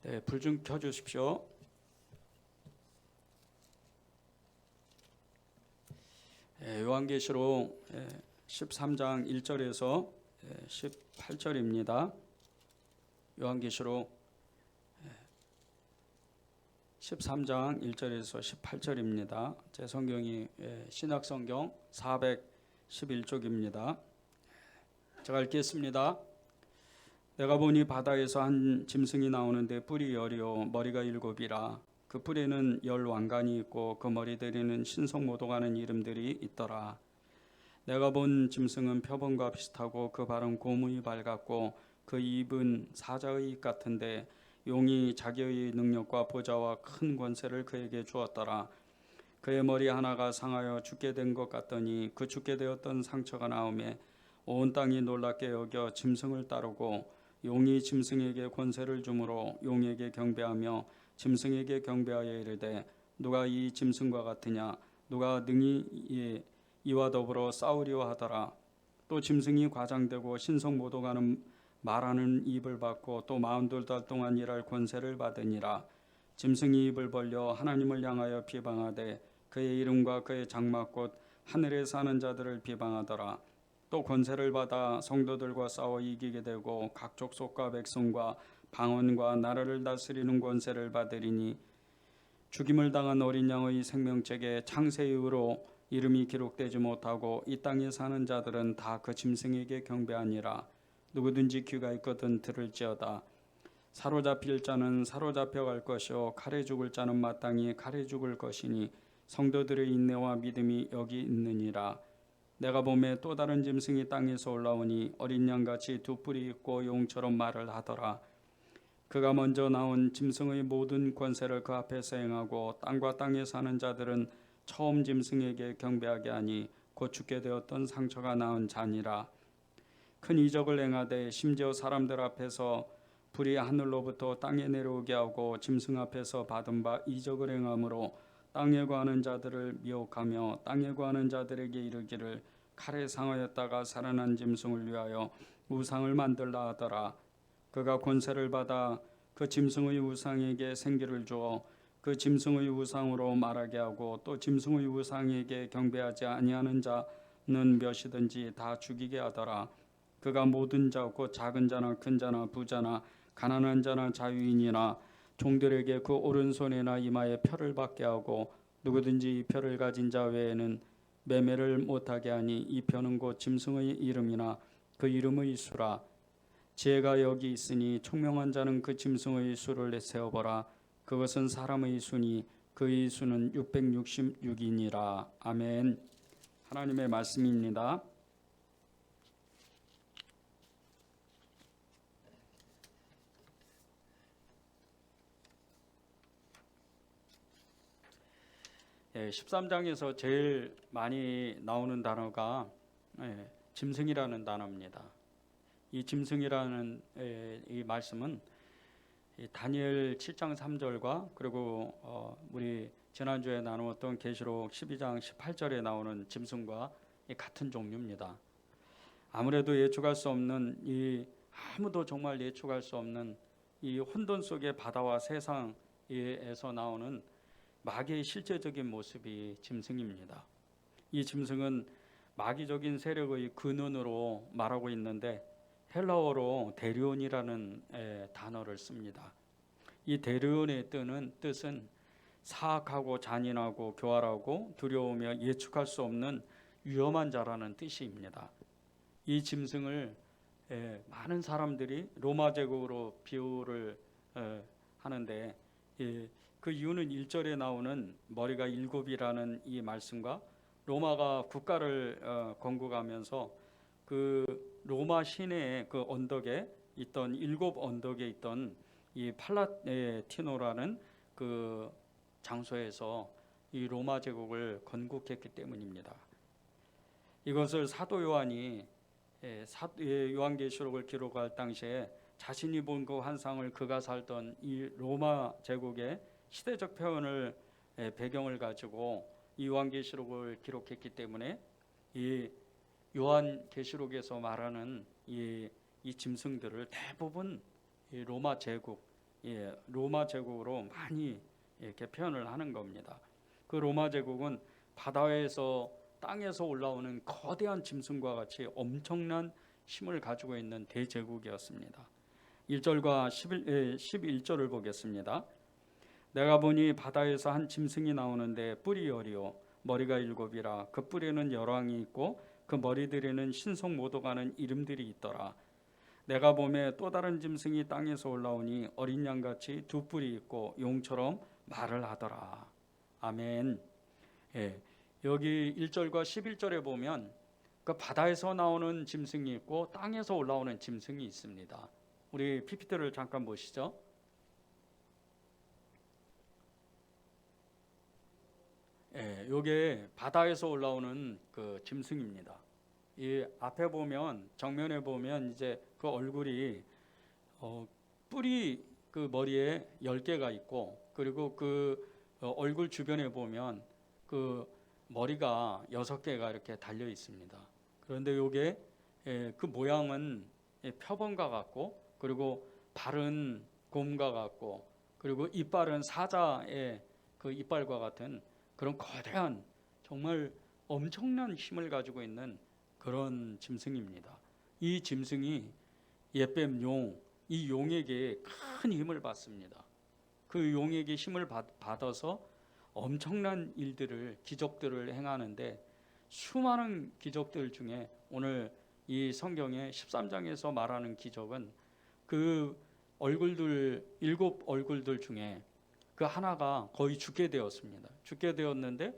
네, 불 좀 켜주십시오. 요한계시록 13장 1절에서 18절입니다. 요한계시록 13장 1절에서 18절입니다. 제 성경이 신약성경 411쪽입니다. 제가 읽겠습니다. 내가 보니 바다에서 한 짐승이 나오는데 뿔이 10이요 머리가 7이라. 그 뿔에는 10 왕관이 있고 그 머리들에는 신성모독하는 이름들이 있더라. 내가 본 짐승은 표범과 비슷하고 그 발은 곰의 발 같고 그 입은 사자의 입 같은데 용이 자기의 능력과 보좌와 큰 권세를 그에게 주었더라. 그의 머리 하나가 상하여 죽게 된 것 같더니 그 죽게 되었던 상처가 나오매 온 땅이 놀랍게 여겨 짐승을 따르고 용이 짐승에게 권세를 주므로 용에게 경배하며 짐승에게 경배하여 이르되 누가 이 짐승과 같으냐 누가 능히 이와 더불어 싸우리와 하더라. 또 짐승이 과장되고 신성모독하는 말하는 입을 받고 또 42달 동안 일할 권세를 받으니라. 짐승이 입을 벌려 하나님을 향하여 비방하되 그의 이름과 그의 장막 곧 하늘에 사는 자들을 비방하더라. 또 권세를 받아 성도들과 싸워 이기게 되고 각 족속과 백성과 방언과 나라를 다스리는 권세를 받으리니 죽임을 당한 어린 양의 생명책에 창세 이후로 이름이 기록되지 못하고 이 땅에 사는 자들은 다 그 짐승에게 경배하니라. 누구든지 귀가 있거든 들을지어다. 사로잡힐 자는 사로잡혀 갈 것이요 칼에 죽을 자는 마땅히 칼에 죽을 것이니 성도들의 인내와 믿음이 여기 있느니라. 내가 보매 또 다른 짐승이 땅에서 올라오니 어린 양같이 두 뿔이 있고 용처럼 말을 하더라. 그가 먼저 나온 짐승의 모든 권세를 그 앞에서 행하고 땅과 땅에 사는 자들은 처음 짐승에게 경배하게 하니 곧 죽게 되었던 상처가 나은 자니라. 큰 이적을 행하되 심지어 사람들 앞에서 불이 하늘로부터 땅에 내려오게 하고 짐승 앞에서 받은 바 이적을 행함으로 땅에 거하는 자들을 미혹하며 땅에 거하는 자들에게 이르기를 칼에 상하였다가 살아난 짐승을 위하여 우상을 만들라 하더라. 그가 권세를 받아 그 짐승의 우상에게 생기를 주어 그 짐승의 우상으로 말하게 하고 또 짐승의 우상에게 경배하지 아니하는 자는 몇이든지 다 죽이게 하더라. 그가 모든 자 곧 작은 자나 큰 자나 부자나 가난한 자나 자유인이나 종들에게 그 오른손이나 이마에 표를 받게 하고 누구든지 이 표를 가진 자 외에는 매매를 못하게 하니 이 표는 곧 짐승의 이름이나 그 이름의 수라. 지혜가 여기 있으니 총명한 자는 그 짐승의 수를 세어보라. 그것은 사람의 수니 그의 수는 666이니라. 아멘. 하나님의 말씀입니다. 예, 13장에서 제일 많이 나오는 단어가 짐승이라는 단어입니다. 이 짐승이라는 이 말씀은 다니엘 7장 3절과 그리고 우리 지난주에 나누었던 계시록 12장 18절에 나오는 짐승과 같은 종류입니다. 아무래도 예측할 수 없는 아무도 정말 예측할 수 없는 이 혼돈 속의 바다와 세상에서 나오는 마귀의 실제적인 모습이 짐승입니다. 이 짐승은 마귀적인 세력의 근원으로 말하고 있는데 헬라어로 데리온이라는 단어를 씁니다. 이 데리온의 뜻은 사악하고 잔인하고 교활하고 두려우며 예측할 수 없는 위험한 자라는 뜻입니다. 이 짐승을 많은 사람들이 로마 제국으로 비유를 하는데 그 이유는 1절에 나오는 머리가 7이라는 이 말씀과 로마가 국가를 건국하면서 그 로마 시내의 그 언덕에 있던 7 언덕에 있던 이 팔라티노라는 그 장소에서 이 로마 제국을 건국했기 때문입니다. 이것을 사도 요한이 요한계시록을 기록할 당시에 자신이 본 그 환상을 그가 살던 이 로마 제국의 시대적 표현을 배경을 가지고 이 요한계시록을 기록했기 때문에 이 요한계시록에서 말하는 이 짐승들을 대부분 이 로마 제국 로마 제국으로 많이 이렇게 표현을 하는 겁니다. 그 로마 제국은 바다에서 땅에서 올라오는 거대한 짐승과 같이 엄청난 힘을 가지고 있는 대제국이었습니다. 1절과 11절을 보겠습니다. 내가 보니 바다에서 한 짐승이 나오는데 뿔이 열이요 머리가 일곱이라. 그 뿔에는 열왕이 있고 그 머리들에는 신성모독하는 이름들이 있더라. 내가 보매 또 다른 짐승이 땅에서 올라오니 어린 양같이 두 뿔이 있고 용처럼 말을 하더라. 아멘. 여기 1절과 11절에 보면 그 바다에서 나오는 짐승이 있고 땅에서 올라오는 짐승이 있습니다. 우리 PPT를 잠깐 보시죠. 요게 바다에서 올라오는 그 짐승입니다. 이 앞에 보면 정면에 보면 이제 그 얼굴이 뿔이 그 머리에 10개가 있고 그리고 그 얼굴 주변에 보면 그 머리가 6개가 이렇게 달려 있습니다. 그런데 요게 그 모양은 표범과 같고 그리고 발은 곰과 같고 그리고 이빨은 사자의 그 이빨과 같은 그런 거대한 정말 엄청난 힘을 가지고 있는 그런 짐승입니다. 이 짐승이 옛뱀 용, 이 용에게 큰 힘을 받습니다. 그 용에게 힘을 받아서 엄청난 일들을 기적들을 행하는데 수많은 기적들 중에 오늘 이 성경의 13장에서 말하는 기적은 그 얼굴들 7 얼굴들 중에 그 하나가 거의 죽게 되었습니다. 죽게 되었는데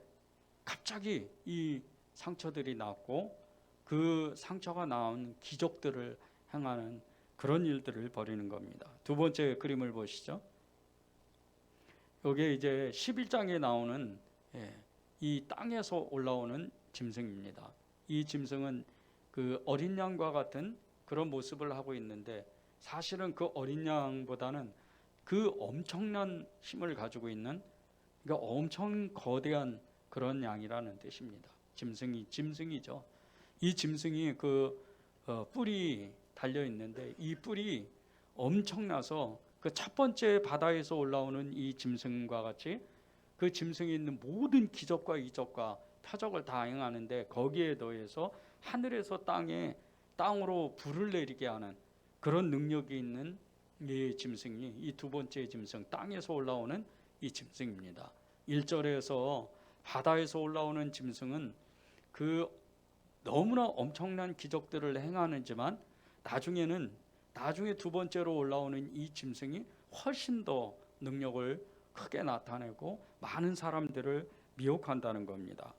갑자기 이 상처들이 났고 그 상처가 나온 기적들을 행하는 그런 일들을 벌이는 겁니다. 두 번째 그림을 보시죠. 여기에 이제 11장에 나오는 이 땅에서 올라오는 짐승입니다. 이 짐승은 그 어린 양과 같은 그런 모습을 하고 있는데 사실은 그 어린 양보다는 그 엄청난 힘을 가지고 있는 그러니까 엄청 거대한 그런 양이라는 뜻입니다. 짐승이죠. 이 짐승이 그 뿔이 달려 있는데 이 뿔이 엄청나서 그 첫 번째 바다에서 올라오는 이 짐승과 같이 그 짐승이 있는 모든 기적과 이적과 표적을 다 행하는데 거기에 더해서 하늘에서 땅으로 불을 내리게 하는 그런 능력이 있는 이 짐승이 이 두 번째 짐승 땅에서 올라오는 이 짐승입니다. 1절에서 바다에서 올라오는 짐승은 그 너무나 엄청난 기적들을 행하는지만 나중에 두 번째로 올라오는 이 짐승이 훨씬 더 능력을 크게 나타내고 많은 사람들을 미혹한다는 겁니다.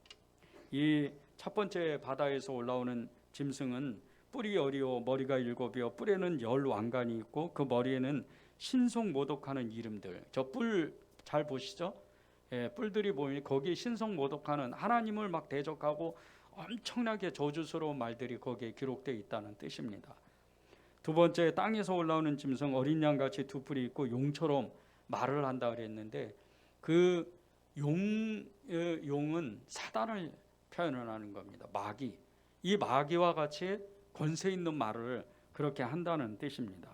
이 첫 번째 바다에서 올라오는 짐승은 뿔이 열이요 머리가 7이요 뿔에는 10왕관이 있고 그 머리에는 신성모독하는 이름들. 저 뿔 잘 보시죠? 뿔들이 보이니 거기에 신성모독하는 하나님을 막 대적하고 엄청나게 저주스러운 말들이 거기에 기록되어 있다는 뜻입니다. 두 번째 땅에서 올라오는 짐승 어린 양같이 두 뿔이 있고 용처럼 말을 한다 그랬는데 그 용은 사단을 표현을 하는 겁니다. 마귀. 이 마귀와 같이 권세 있는 말을 그렇게 한다는 뜻입니다.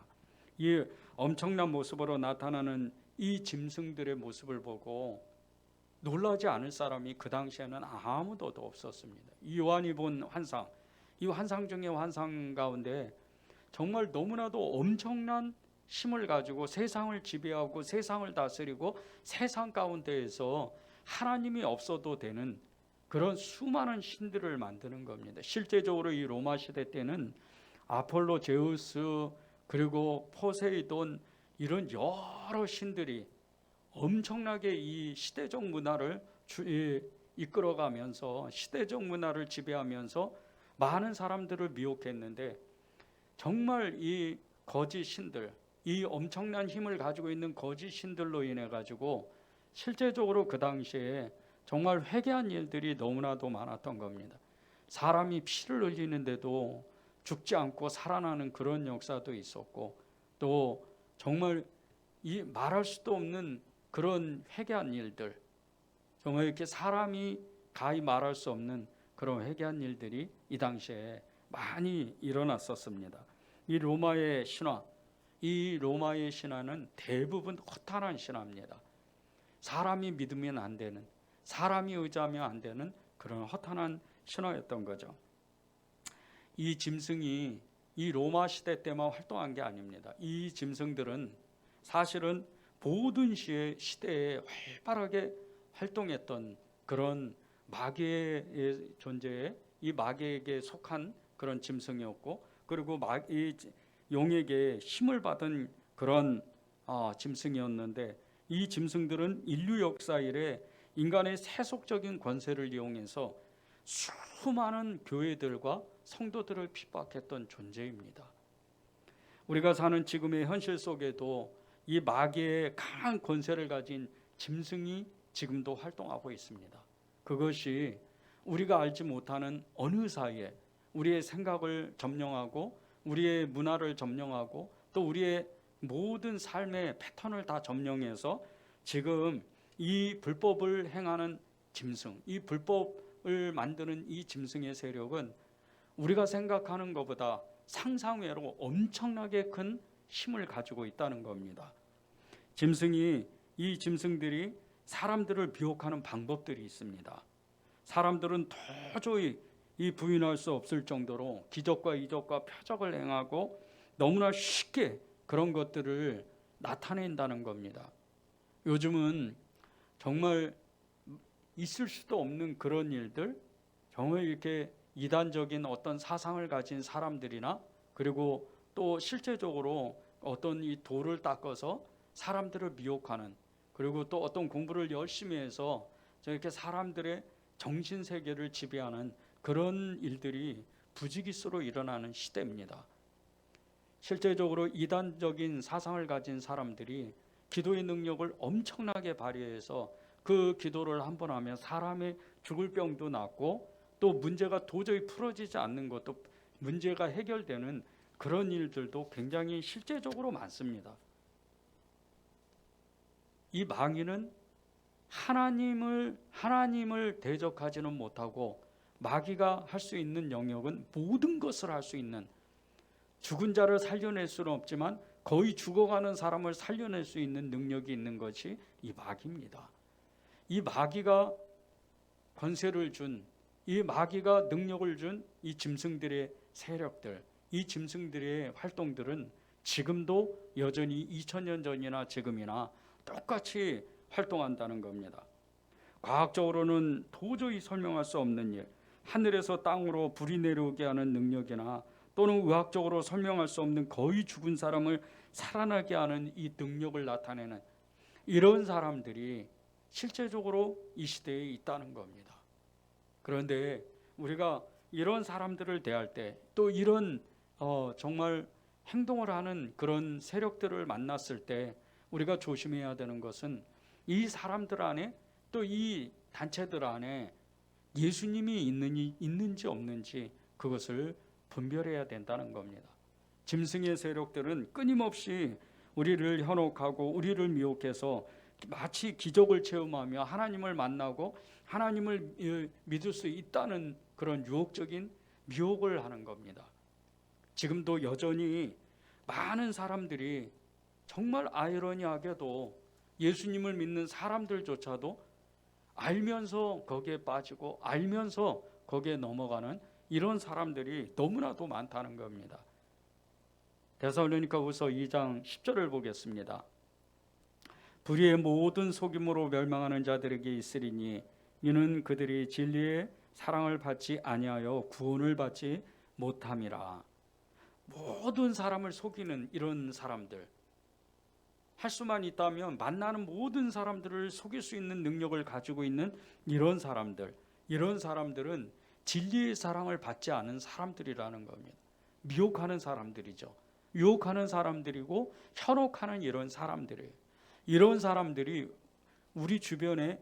이 엄청난 모습으로 나타나는 이 짐승들의 모습을 보고 놀라지 않을 사람이 그 당시에는 아무도 없었습니다. 이 요한이 본 환상, 이 환상 중에 환상 가운데 정말 너무나도 엄청난 힘을 가지고 세상을 지배하고 세상을 다스리고 세상 가운데에서 하나님이 없어도 되는 그런 수많은 신들을 만드는 겁니다. 실제적으로 이 로마 시대 때는 아폴로, 제우스, 그리고 포세이돈 이런 여러 신들이 엄청나게 이 시대적 문화를 이끌어가면서 시대적 문화를 지배하면서 많은 사람들을 미혹했는데 정말 이 거짓 신들, 이 엄청난 힘을 가지고 있는 거짓 신들로 인해 가지고 실제적으로 그 당시에 정말 회개한 일들이 너무나도 많았던 겁니다. 사람이 피를 흘리는데도 죽지 않고 살아나는 그런 역사도 있었고 또 정말 이 말할 수도 없는 그런 회개한 일들, 정말 이렇게 사람이 가히 말할 수 없는 그런 회개한 일들이 이 당시에 많이 일어났었습니다. 이 로마의 신화, 이 로마의 신화는 대부분 허탄한 신화입니다. 사람이 믿으면 안 되는, 사람이 의지하면 안 되는 그런 허탄한 신화였던 거죠. 이 짐승이 이 로마 시대 때만 활동한 게 아닙니다. 이 짐승들은 사실은 모든 시대에 활발하게 활동했던 그런 마귀의 존재에, 이 마귀에게 속한 그런 짐승이었고, 그리고 이 용에게 힘을 받은 그런 짐승이었는데, 이 짐승들은 인류 역사 이래 인간의 세속적인 권세를 이용해서 수많은 교회들과 성도들을 핍박했던 존재입니다. 우리가 사는 지금의 현실 속에도 이 마귀의 강한 권세를 가진 짐승이 지금도 활동하고 있습니다. 그것이 우리가 알지 못하는 어느 사이에 우리의 생각을 점령하고 우리의 문화를 점령하고 또 우리의 모든 삶의 패턴을 다 점령해서 지금 이 불법을 행하는 짐승, 이 불법을 만드는 이 짐승의 세력은 우리가 생각하는 것보다 상상외로 엄청나게 큰 힘을 가지고 있다는 겁니다. 이 짐승들이 사람들을 미혹하는 방법들이 있습니다. 사람들은 도저히 이 부인할 수 없을 정도로 기적과 이적과 표적을 행하고 너무나 쉽게 그런 것들을 나타낸다는 겁니다. 요즘은 정말 있을 수도 없는 그런 일들, 정말 이렇게 이단적인 어떤 사상을 가진 사람들이나, 그리고 또 실제적으로 어떤 이 돌을 닦아서 사람들을 미혹하는, 그리고 또 어떤 공부를 열심히 해서 저렇게 사람들의 정신세계를 지배하는 그런 일들이 부지기수로 일어나는 시대입니다. 실제적으로 이단적인 사상을 가진 사람들이 기도의 능력을 엄청나게 발휘해서 그 기도를 한 번 하면 사람의 죽을 병도 낫고 또 문제가 도저히 풀어지지 않는 것도 문제가 해결되는 그런 일들도 굉장히 실제적으로 많습니다. 이 마귀는 하나님을 대적하지는 못하고 마귀가 할 수 있는 영역은 모든 것을 할 수 있는, 죽은 자를 살려낼 수는 없지만 거의 죽어가는 사람을 살려낼 수 있는 능력이 있는 것이 이 마귀입니다. 이 마귀가 권세를 준, 이 마귀가 능력을 준 이 짐승들의 세력들, 이 짐승들의 활동들은 지금도 여전히 2000년 전이나 지금이나 똑같이 활동한다는 겁니다. 과학적으로는 도저히 설명할 수 없는 일, 하늘에서 땅으로 불이 내려오게 하는 능력이나 또는 의학적으로 설명할 수 없는 거의 죽은 사람을 살아나게 하는 이 능력을 나타내는 이런 사람들이 실제적으로 이 시대에 있다는 겁니다. 그런데 우리가 이런 사람들을 대할 때, 또 이런 정말 행동을 하는 그런 세력들을 만났을 때 우리가 조심해야 되는 것은 이 사람들 안에, 또 이 단체들 안에 예수님이 있는지 없는지 그것을 분별해야 된다는 겁니다. 짐승의 세력들은 끊임없이 우리를 현혹하고 우리를 미혹해서 마치 기적을 체험하며 하나님을 만나고 하나님을 믿을 수 있다는 그런 유혹적인 미혹을 하는 겁니다. 지금도 여전히 많은 사람들이 정말 아이러니하게도 예수님을 믿는 사람들조차도 알면서 거기에 빠지고 알면서 거기에 넘어가는 이런 사람들이 너무나도 많다는 겁니다. 데살로니가후서 2장 10절을 보겠습니다. 불의의 모든 속임으로 멸망하는 자들에게 있으리니 이는 그들이 진리의 사랑을 받지 아니하여 구원을 받지 못함이라. 모든 사람을 속이는 이런 사람들, 할 수만 있다면 만나는 모든 사람들을 속일 수 있는 능력을 가지고 있는 이런 사람들은 진리의 사랑을 받지 않은 사람들이라는 겁니다. 미혹하는 사람들이죠. 유혹하는 사람들이고 현혹하는 이런 사람들이에요. 이런 사람들이 우리 주변에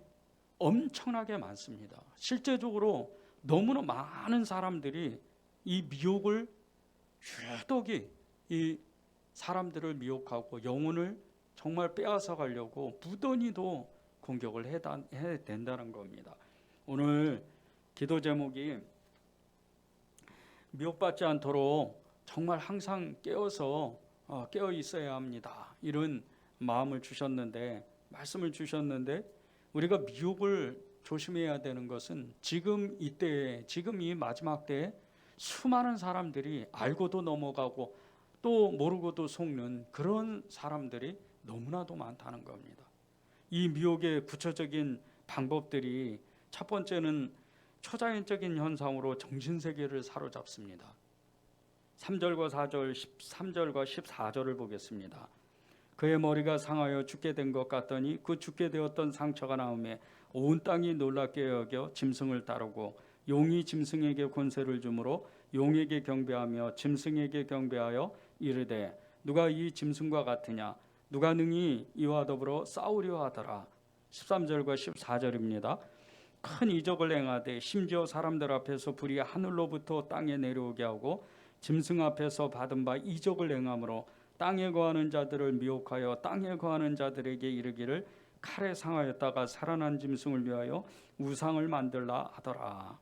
엄청나게 많습니다. 실제적으로 너무나 많은 사람들이 이 미혹을 유독이 이 사람들을 미혹하고 영혼을 정말 빼앗아 가려고 무던히도 공격을 해야 된다는 겁니다. 오늘 기도 제목이 미혹받지 않도록 정말 항상 깨어서 깨어 있어야 합니다. 이런 마음을 주셨는데, 말씀을 주셨는데, 우리가 미혹을 조심해야 되는 것은 지금 이때에, 지금 이 마지막 때에 수많은 사람들이 알고도 넘어가고 또 모르고도 속는 그런 사람들이 너무나도 많다는 겁니다. 이 미혹의 구체적인 방법들이, 첫 번째는 초자연적인 현상으로 정신세계를 사로잡습니다. 3절과 4절, 13절과 14절을 보겠습니다. 그의 머리가 상하여 죽게 된 것 같더니 그 죽게 되었던 상처가 나오매 온 땅이 놀랍게 여겨 짐승을 따르고 용이 짐승에게 권세를 주므로 용에게 경배하며 짐승에게 경배하여 이르되 누가 이 짐승과 같으냐, 누가 능히 이와 더불어 싸우려 하더라. 13절과 14절입니다. 큰 이적을 행하되 심지어 사람들 앞에서 불이 하늘로부터 땅에 내려오게 하고 짐승 앞에서 받은 바 이적을 행함으로 땅에 거하는 자들을 미혹하여 땅에 거하는 자들에게 이르기를 칼에 상하였다가 살아난 짐승을 위하여 우상을 만들라 하더라.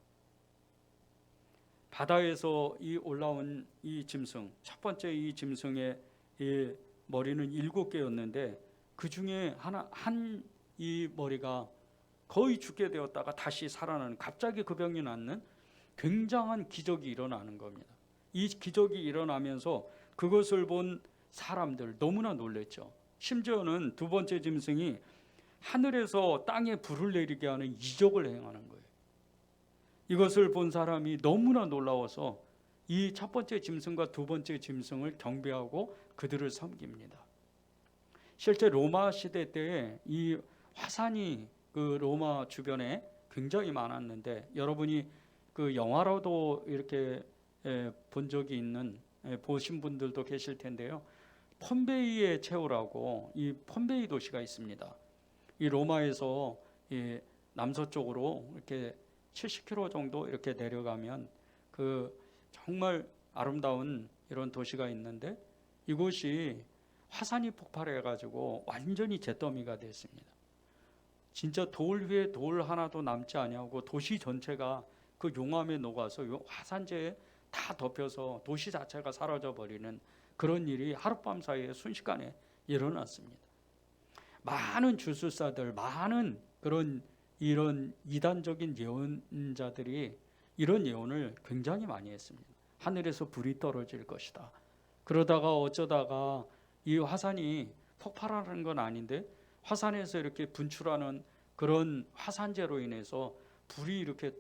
바다에서 이 올라온 이 짐승, 첫 번째 이 짐승의 이 머리는 7개였는데 그 중에 한 이 머리가 거의 죽게 되었다가 다시 살아나는, 갑자기 그 병이 낫는 굉장한 기적이 일어나는 겁니다. 이 기적이 일어나면서 그것을 본 사람들 너무나 놀랬죠. 심지어는 두 번째 짐승이 하늘에서 땅에 불을 내리게 하는 이적을 행하는 거예요. 이것을 본 사람이 너무나 놀라워서 이 첫 번째 짐승과 두 번째 짐승을 경배하고 그들을 섬깁니다. 실제 로마 시대 때에 이 화산이 그 로마 주변에 굉장히 많았는데, 여러분이 그 영화로도 이렇게 본 적이 있는, 보신 분들도 계실 텐데요. 폼베이의 최후라고 이 폼베이 도시가 있습니다. 이 로마에서 이 남서쪽으로 이렇게 70km 정도 이렇게 내려가면 그 정말 아름다운 이런 도시가 있는데, 이곳이 화산이 폭발해 가지고 완전히 잿더미가 됐습니다. 진짜 돌 위에 돌 하나도 남지 아니하고 도시 전체가 그 용암에 녹아서 화산재에 다 덮여서 도시 자체가 사라져 버리는 그런 일이 하룻밤 사이에 순식간에 일어났습니다. 많은 주술사들, 많은 그런 이런 이단적인 예언자들이 이런 예언을 굉장히 많이 했습니다. 하늘에서 불이 떨어질 것이다. 그러다가 어쩌다가 이 화산이 폭발하는 건 아닌데 화산에서 이렇게 분출하는 그런 화산재로 인해서 불이 이렇게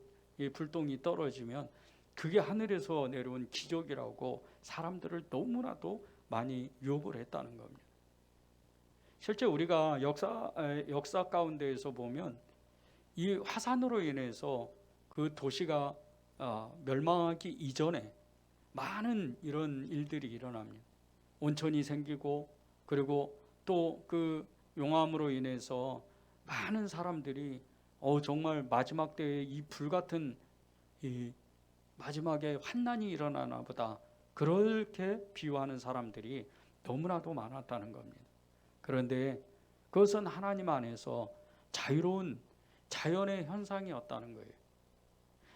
불똥이 떨어지면 그게 하늘에서 내려온 기적이라고 사람들을 너무나도 많이 유혹을 했다는 겁니다. 실제 우리가 역사 가운데에서 보면 이 화산으로 인해서 그 도시가 멸망하기 이전에 많은 이런 일들이 일어납니다. 온천이 생기고, 그리고 또 그 용암으로 인해서 많은 사람들이 정말 마지막 때에 이 불같은 이 마지막에 환난이 일어나나 보다, 그렇게 비유하는 사람들이 너무나도 많았다는 겁니다. 그런데 그것은 하나님 안에서 자유로운 자연의 현상이었다는 거예요.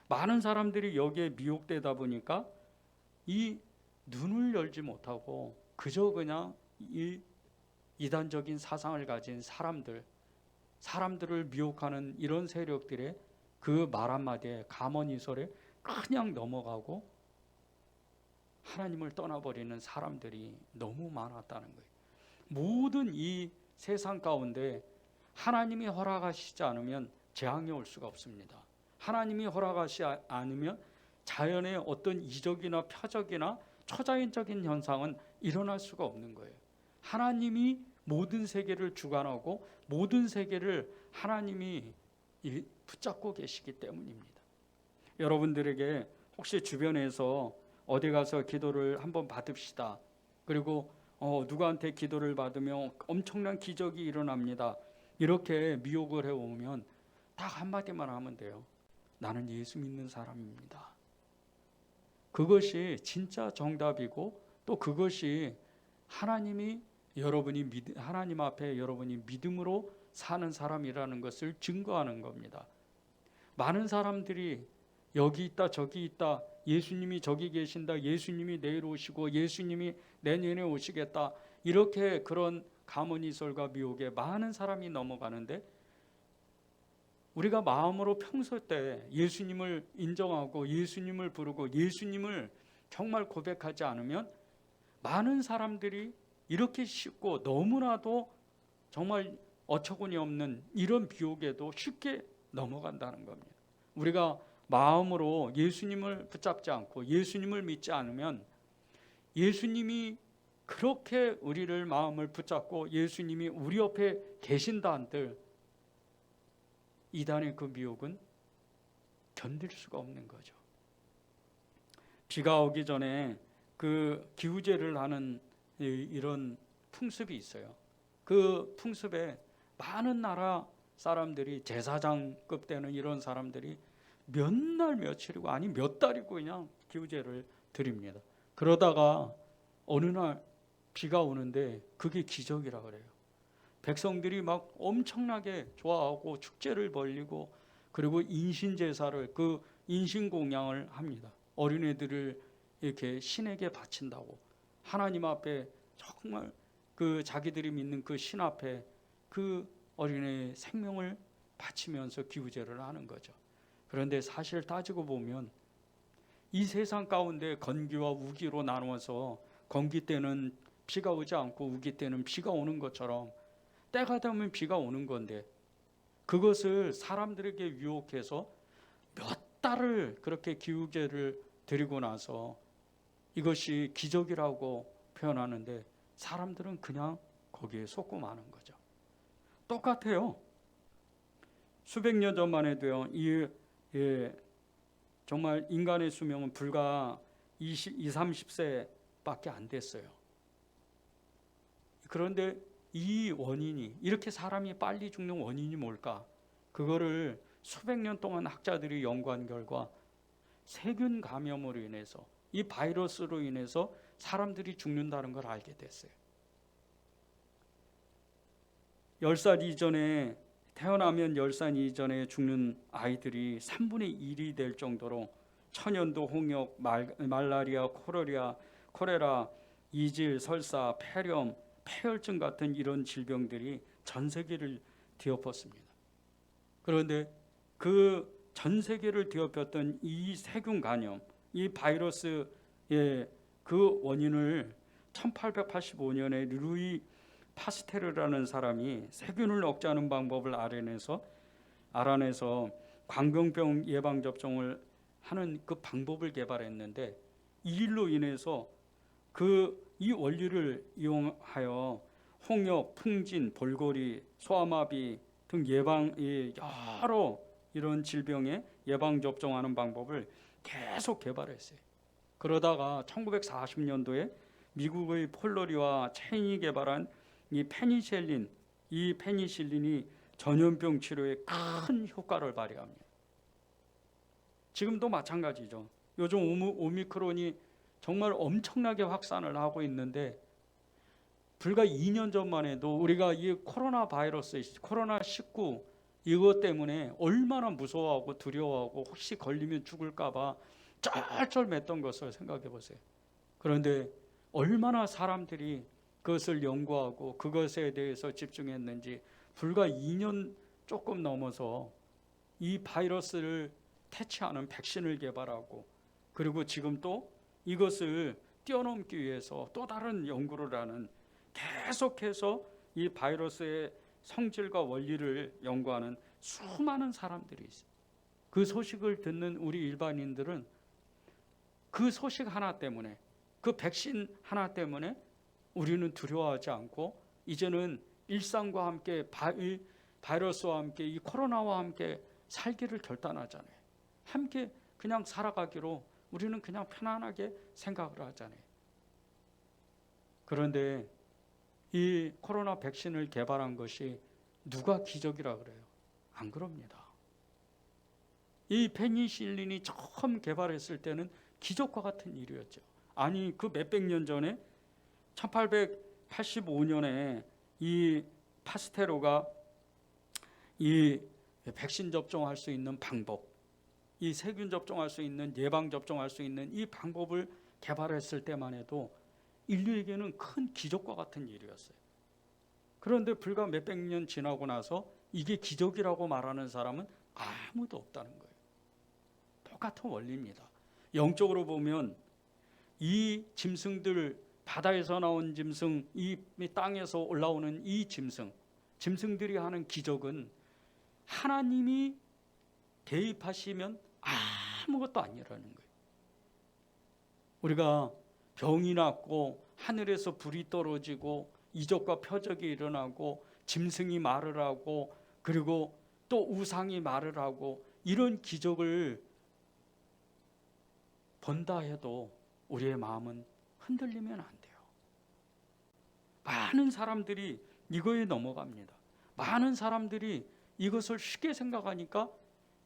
많은 사람들이 여기에 미혹되다 보니까 이 눈을 열지 못하고 그저 그냥 이 이단적인 사상을 가진 사람들을 미혹하는 이런 세력들의 그 말 한마디에, 감언이설에 그냥 넘어가고 하나님을 떠나버리는 사람들이 너무 많았다는 거예요. 모든 이 세상 가운데 하나님이 허락하시지 않으면 재앙이 올 수가 없습니다. 하나님이 허락하시지 않으면 자연의 어떤 이적이나 표적이나 초자연적인 현상은 일어날 수가 없는 거예요. 하나님이 모든 세계를 주관하고 모든 세계를 하나님이 붙잡고 계시기 때문입니다. 여러분들에게 혹시 주변에서 어디 가서 기도를 한번 받읍시다, 그리고 누구한테 기도를 받으면 엄청난 기적이 일어납니다, 이렇게 미혹을 해오면 딱 한마디만 하면 돼요. 나는 예수 믿는 사람입니다. 그것이 진짜 정답이고, 또 그것이 하나님 앞에 여러분이 믿음으로 사는 사람이라는 것을 증거하는 겁니다. 많은 사람들이 여기 있다 저기 있다, 예수님이 저기 계신다, 예수님이 내일 오시고 예수님이 내년에 오시겠다. 이렇게 그런 가문이설과 미혹에 많은 사람이 넘어가는데, 우리가 마음으로 평소 때 예수님을 인정하고 예수님을 부르고 예수님을 정말 고백하지 않으면 많은 사람들이 이렇게 쉽고 너무나도 정말 어처구니 없는 이런 비옥에도 쉽게 넘어간다는 겁니다. 우리가 마음으로 예수님을 붙잡지 않고 예수님을 믿지 않으면, 예수님이 그렇게 우리를 마음을 붙잡고 예수님이 우리 옆에 계신다 한들 이단의 그 미혹은 견딜 수가 없는 거죠. 비가 오기 전에 그 기우제를 하는 이런 풍습이 있어요. 그 풍습에 많은 나라 사람들이, 제사장급 되는 이런 사람들이 몇 날 며칠이고 아니 몇 달이고 그냥 기우제를 드립니다. 그러다가 어느 날 비가 오는데 그게 기적이라 그래요. 백성들이 막 엄청나게 좋아하고 축제를 벌이고, 그리고 인신제사를, 그 인신공양을 합니다. 어린애들을 이렇게 신에게 바친다고, 하나님 앞에 정말 그 자기들이 믿는 그 신 앞에 그 어린애의 생명을 바치면서 기우제를 하는 거죠. 그런데 사실 따지고 보면 이 세상 가운데 건기와 우기로 나누어서, 건기 때는 비가 오지 않고 우기 때는 비가 오는 것처럼 때가 되면 비가 오는 건데, 그것을 사람들에게 유혹해서 몇 달을 그렇게 기우제를 드리고 나서 이것이 기적이라고 표현하는데, 사람들은 그냥 거기에 속고 마는 거죠. 똑같아요. 수백 년 전만 해도요, 정말 인간의 수명은 불과 20, 30세밖에 안 됐어요. 그런데 이 원인이, 이렇게 사람이 빨리 죽는 원인이 뭘까? 그거를 수백 년 동안 학자들이 연구한 결과 세균 감염으로 인해서, 이 바이러스로 인해서 사람들이 죽는다는 걸 알게 됐어요. 10살 이전에 태어나면 10살 이전에 죽는 아이들이 3분의 1이 될 정도로 천연두, 홍역, 말라리아, 콜레라, 이질, 설사, 폐렴, 폐혈증 같은 이런 질병들이 전 세계를 뒤엎었습니다. 그런데 그 전 세계를 뒤엎었던 이 세균 감염, 이 바이러스의 그 원인을 1885년에 루이 파스테르라는 사람이 세균을 억제하는 방법을 알아내서 광병병 예방 접종을 하는 그 방법을 개발했는데, 이 일로 인해서 이 원리를 이용하여 홍역, 풍진, 볼고리, 소아마비 등 여러 이런 질병에 예방 접종하는 방법을 계속 개발했어요. 그러다가 1940년도에 미국의 폴러리와 체인이 개발한 이 페니실린이 전염병 치료에 큰 효과를 발휘합니다. 지금도 마찬가지죠. 요즘 오미크론이 정말 엄청나게 확산을 하고 있는데, 불과 2년 전만 해도 우리가 이 코로나 바이러스, 코로나19 이것 때문에 얼마나 무서워하고 두려워하고 혹시 걸리면 죽을까 봐 쩔쩔맸던 것을 생각해 보세요. 그런데 얼마나 사람들이 그것을 연구하고 그것에 대해서 집중했는지, 불과 2년 조금 넘어서 이 바이러스를 퇴치하는 백신을 개발하고, 그리고 지금 또 이것을 뛰어넘기 위해서 또 다른 연구를 하는, 계속해서 이 바이러스의 성질과 원리를 연구하는 수많은 사람들이 있어요. 그 소식을 듣는 우리 일반인들은 그 소식 하나 때문에, 그 백신 하나 때문에 우리는 두려워하지 않고 이제는 일상과 함께 바이러스와 함께 이 코로나와 함께 살기를 결단하잖아요. 함께 그냥 살아가기로 우리는 그냥 편안하게 생각을 하잖아요. 그런데 이 코로나 백신을 개발한 것이 누가 기적이라 그래요? 안 그럽니다. 이 페니실린이 처음 개발했을 때는 기적과 같은 일이었죠. 아니, 그 몇백 년 전에 1885년에 이 파스테로가 이 백신 접종할 수 있는 방법, 이 세균 접종할 수 있는, 예방 접종할 수 있는 이 방법을 개발했을 때만 해도 인류에게는 큰 기적과 같은 일이었어요. 그런데 불과 몇백 년 지나고 나서 이게 기적이라고 말하는 사람은 아무도 없다는 거예요. 똑같은 원리입니다. 영적으로 보면 이 짐승들, 바다에서 나온 짐승, 이 땅에서 올라오는 이 짐승들이 하는 기적은 하나님이 개입하시면 아무것도 아니라는 거예요. 우리가 병이 났고 하늘에서 불이 떨어지고 이적과 표적이 일어나고 짐승이 말을 하고 그리고 또 우상이 말을 하고 이런 기적을 본다 해도 우리의 마음은 흔들리면 안 돼요. 많은 사람들이 이거에 넘어갑니다. 많은 사람들이 이것을 쉽게 생각하니까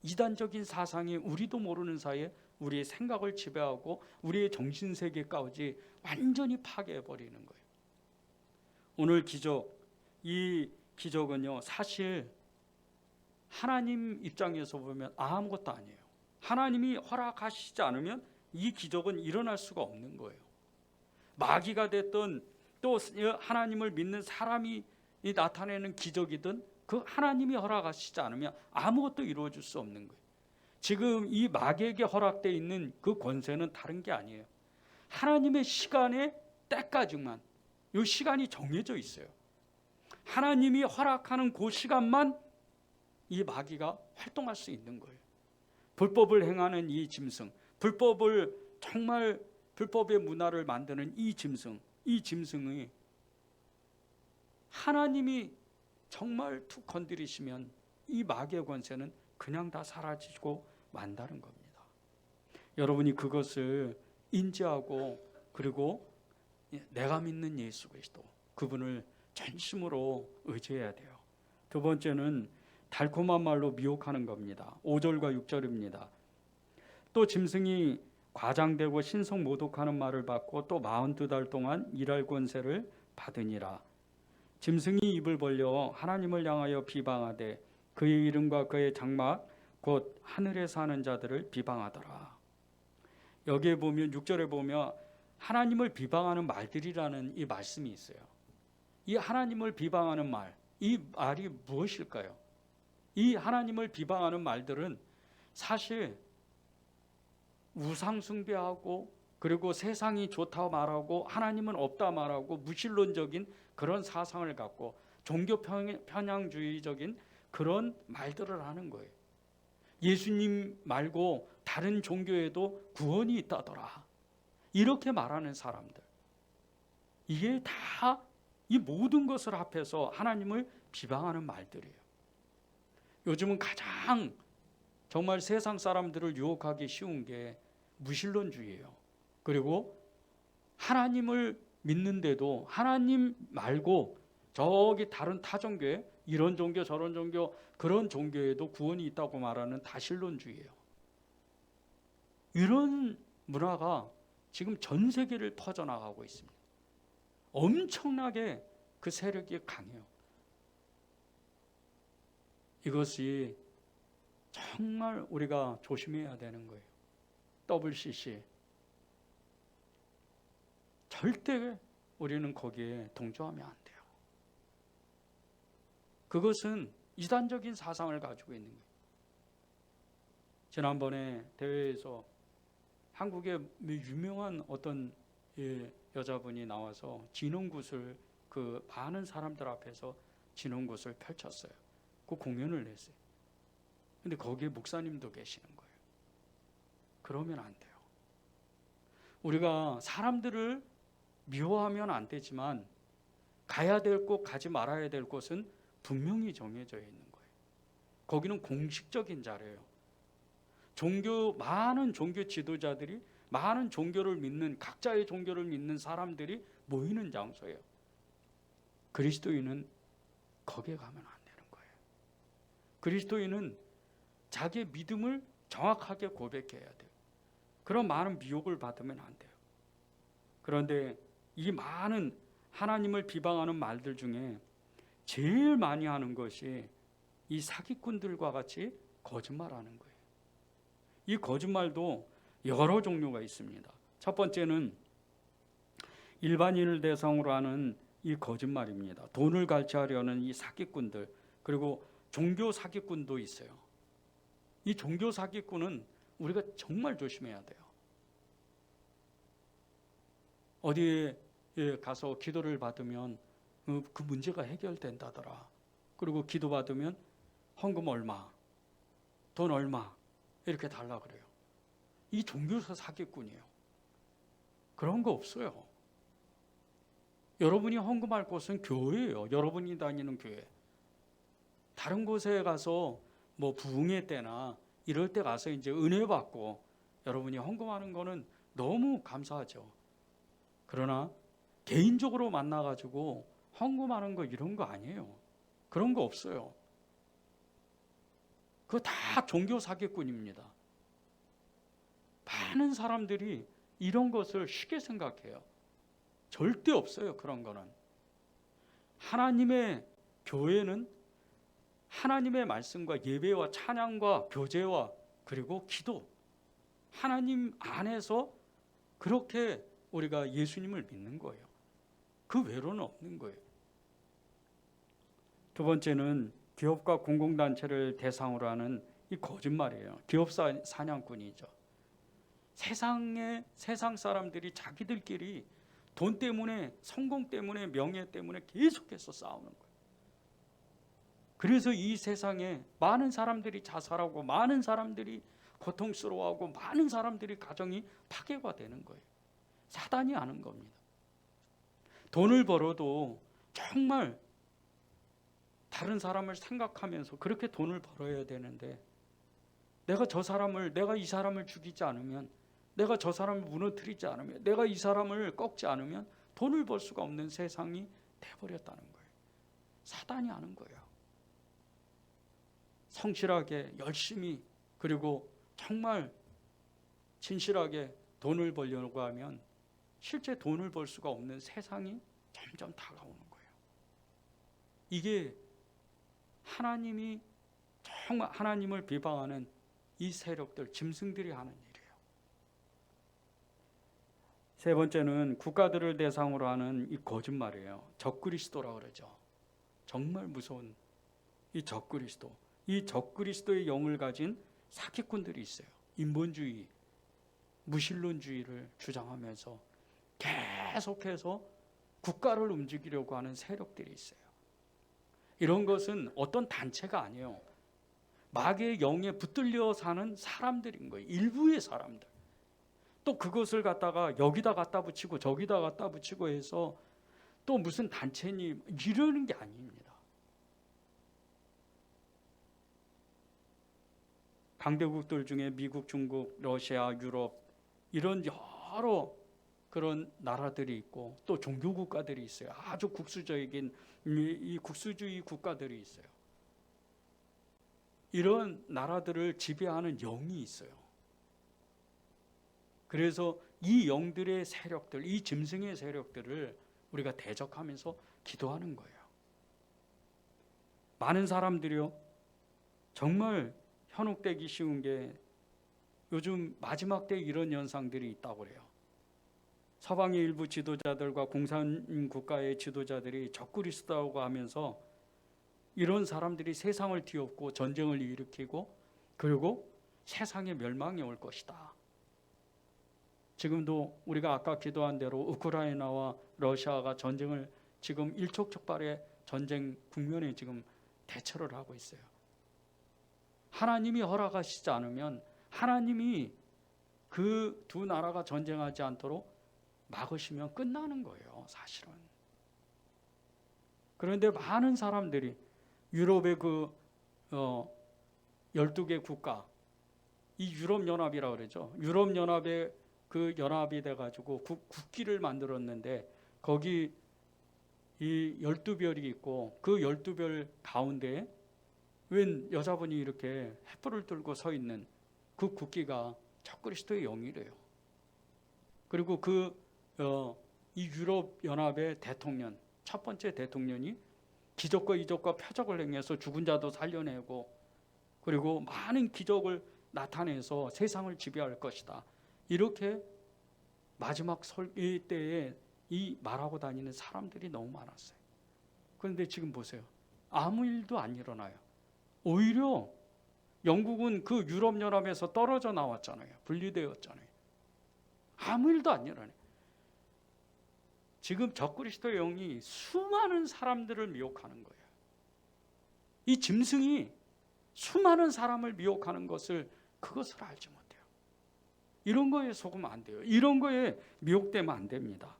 이단적인 사상이 우리도 모르는 사이에 우리의 생각을 지배하고 우리의 정신세계까지 완전히 파괴해버리는 거예요. 오늘 기적, 이 기적은요, 사실 하나님 입장에서 보면 아무것도 아니에요. 하나님이 허락하시지 않으면 이 기적은 일어날 수가 없는 거예요. 마귀가 됐든 또 하나님을 믿는 사람이 나타내는 기적이든 그 하나님이 허락하시지 않으면 아무것도 이루어질 수 없는 거예요. 지금 이 마귀에게 허락되어 있는 그 권세는 다른 게 아니에요. 하나님의 시간의 때까지만, 이 시간이 정해져 있어요. 하나님이 허락하는 그 시간만 이 마귀가 활동할 수 있는 거예요. 불법을 행하는 이 짐승, 정말 불법의 문화를 만드는 이 짐승이 하나님이 정말 툭 건드리시면 이 마귀의 권세는 그냥 다 사라지고 만다는 겁니다. 여러분이 그것을 인지하고 그리고 내가 믿는 예수 그리스도 그분을 전심으로 의지해야 돼요. 두 번째는 달콤한 말로 미혹하는 겁니다. 5절과 6절입니다. 또 짐승이 과장되고 신성 모독하는 말을 받고 또 42달 동안 일할 권세를 받으니라. 짐승이 입을 벌려 하나님을 향하여 비방하되 그의 이름과 그의 장막 곧 하늘에 사는 자들을 비방하더라. 여기에 보면 6절에 보면 하나님을 비방하는 말들이라는 이 말씀이 있어요. 이 하나님을 비방하는 말, 이 말이 무엇일까요? 이 하나님을 비방하는 말들은 사실 우상 숭배하고 그리고 세상이 좋다 말하고 하나님은 없다 말하고 무신론적인 그런 사상을 갖고 종교 편향주의적인 그런 말들을 하는 거예요. 예수님 말고 다른 종교에도 구원이 있다더라. 이렇게 말하는 사람들. 이게 다 이 모든 것을 합해서 하나님을 비방하는 말들이에요. 요즘은 가장 정말 세상 사람들을 유혹하기 쉬운 게 무신론주의예요. 그리고 하나님을 믿는데도 하나님 말고 저기 다른 타종교에 이런 종교 저런 종교 그런 종교에도 구원이 있다고 말하는 다신론주의예요. 이런 문화가 지금 전 세계를 퍼져나가고 있습니다. 엄청나게 그 세력이 강해요. 이것이 정말 우리가 조심해야 되는 거예요. WCC 절대 우리는 거기에 동조하면 안 돼요. 그것은 이단적인 사상을 가지고 있는 거예요. 지난번에 대회에서 한국의 유명한 어떤 여자분이 나와서 진홍굿을 그 많은 사람들 앞에서 진홍굿을 펼쳤어요. 그 공연을 냈어요. 근데 거기에 목사님도 계시는 거예요. 그러면 안 돼요. 우리가 사람들을 미워하면 안 되지만 가야 될 곳, 가지 말아야 될 곳은 분명히 정해져 있는 거예요. 거기는 공식적인 자리예요. 많은 종교 지도자들이 많은 종교를 믿는 각자의 종교를 믿는 사람들이 모이는 장소예요. 그리스도인은 거기에 가면 안 되는 거예요. 그리스도인은 자기의 믿음을 정확하게 고백해야 돼요. 그런 많은 미혹을 받으면 안 돼요. 그런데 이 많은 하나님을 비방하는 말들 중에 제일 많이 하는 것이 이 사기꾼들과 같이 거짓말하는 거예요. 이 거짓말도 여러 종류가 있습니다. 첫 번째는 일반인을 대상으로 하는 이 거짓말입니다. 돈을 갈취하려는 이 사기꾼들, 그리고 종교 사기꾼도 있어요. 이 종교 사기꾼은 우리가 정말 조심해야 돼요. 어디에 가서 기도를 받으면 그 문제가 해결된다더라. 그리고 기도 받으면 헌금 얼마, 돈 얼마 이렇게 달라 그래요. 이 종교사 사기꾼이에요. 그런 거 없어요. 여러분이 헌금할 곳은 교회예요. 여러분이 다니는 교회. 다른 곳에 가서 뭐 부흥회 때나 이럴 때 가서 이제 은혜 받고 여러분이 헌금하는 거는 너무 감사하죠. 그러나 개인적으로 만나가지고 헌금하는 거 이런 거 아니에요. 그런 거 없어요. 그거 다 종교 사기꾼입니다. 많은 사람들이 이런 것을 쉽게 생각해요. 절대 없어요. 그런 거는. 하나님의 교회는 하나님의 말씀과 예배와 찬양과 교제와 그리고 기도, 하나님 안에서 그렇게 우리가 예수님을 믿는 거예요. 그 외로는 없는 거예요. 두 번째는 기업과 공공단체를 대상으로 하는 이 거짓말이에요. 기업 사냥꾼이죠. 세상 사람들이 자기들끼리 돈 때문에, 성공 때문에, 명예 때문에 계속해서 싸우는 거예요. 그래서 이 세상에 많은 사람들이 자살하고 많은 사람들이 고통스러워하고 많은 사람들이 가정이 파괴가 되는 거예요. 사단이 하는 겁니다. 돈을 벌어도 정말 다른 사람을 생각하면서 그렇게 돈을 벌어야 되는데 내가 이 사람을 죽이지 않으면, 내가 저 사람을 무너뜨리지 않으면, 내가 이 사람을 꺾지 않으면 돈을 벌 수가 없는 세상이 돼버렸다는 거예요. 사단이 하는 거예요. 성실하게 열심히 그리고 정말 진실하게 돈을 벌려고 하면 실제 돈을 벌 수가 없는 세상이 점점 다가오는 거예요. 이게 하나님이 정말 하나님을 비방하는 이 세력들, 짐승들이 하는 일이에요. 세 번째는 국가들을 대상으로 하는 이 거짓말이에요. 적그리스도라고 그러죠. 정말 무서운 이 적그리스도. 이 적그리스도의 영을 가진 사기꾼들이 있어요. 인본주의, 무신론주의를 주장하면서 계속해서 국가를 움직이려고 하는 세력들이 있어요. 이런 것은 어떤 단체가 아니에요. 마귀의 영에 붙들려 사는 사람들인 거예요. 일부의 사람들. 또 그것을 갖다가 여기다 갖다 붙이고 저기다 갖다 붙이고 해서 또 무슨 단체니 이러는 게 아닙니다. 강대국들 중에 미국, 중국, 러시아, 유럽 이런 여러 그런 나라들이 있고 또 종교 국가들이 있어요. 아주 국수적인 이 국수주의 국가들이 있어요. 이런 나라들을 지배하는 영이 있어요. 그래서 이 영들의 세력들, 이 짐승의 세력들을 우리가 대적하면서 기도하는 거예요. 많은 사람들이요, 정말 현혹되기 쉬운 게 요즘 마지막 때 이런 현상들이 있다고 그래요. 서방의 일부 지도자들과 공산국가의 지도자들이 적그리스도라고 하면서 이런 사람들이 세상을 뒤엎고 전쟁을 일으키고 그리고 세상의 멸망이 올 것이다. 지금도 우리가 아까 기도한 대로 우크라이나와 러시아가 전쟁을 지금 일촉즉발의 전쟁 국면에 지금 대처를 하고 있어요. 하나님이 허락하시지 않으면 하나님이 그 두 나라가 전쟁하지 않도록 막으시면 끝나는 거예요, 사실은. 그런데 많은 사람들이 유럽의 그 12개 국가, 이 유럽연합이라고 그러죠. 유럽연합의 그 연합이 돼가지고 국기를 만들었는데 거기 이 12별이 있고 그 12별 가운데 웬 여자분이 이렇게 횃불을 들고 서 있는 그 국기가 적그리스도의 영이래요. 그리고 이 유럽연합의 대통령, 첫 번째 대통령이 기적과 이적과 표적을 행해서 죽은 자도 살려내고 그리고 많은 기적을 나타내서 세상을 지배할 것이다. 이렇게 마지막 설기 때에 이 말하고 다니는 사람들이 너무 많았어요. 그런데 지금 보세요. 아무 일도 안 일어나요. 오히려 영국은 그 유럽연합에서 떨어져 나왔잖아요. 분리되었잖아요. 아무 일도 안 일어나요. 지금 적그리스도의 영이 수많은 사람들을 미혹하는 거예요. 이 짐승이 수많은 사람을 미혹하는 그것을 알지 못해요. 이런 거에 속으면 안 돼요. 이런 거에 미혹되면 안 됩니다.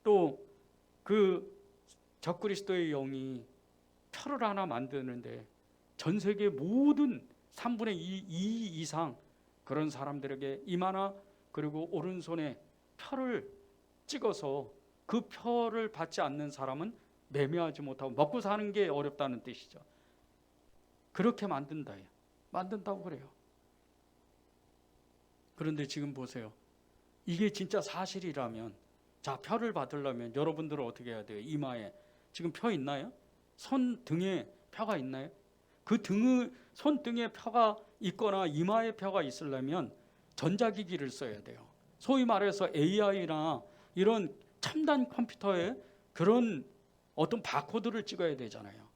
또 그 적그리스도의 영이 표를 하나 만드는데 전 세계 모든 3분의 2 이상 그런 사람들에게 이마나 그리고 오른손에 표를 찍어서 그 표를 받지 않는 사람은 매매하지 못하고 먹고 사는 게 어렵다는 뜻이죠. 그렇게 만든다고 그래요. 그런데 지금 보세요. 이게 진짜 사실이라면, 자, 표를 받으려면 여러분들은 어떻게 해야 돼요? 이마에 지금 표 있나요? 손등에 표가 있나요? 그 손등에 표가 있거나 이마에 표가 있으려면 전자기기를 써야 돼요. 소위 말해서 AI나 이런 첨단 컴퓨터에 그런 어떤 바코드를 찍어야 되잖아요.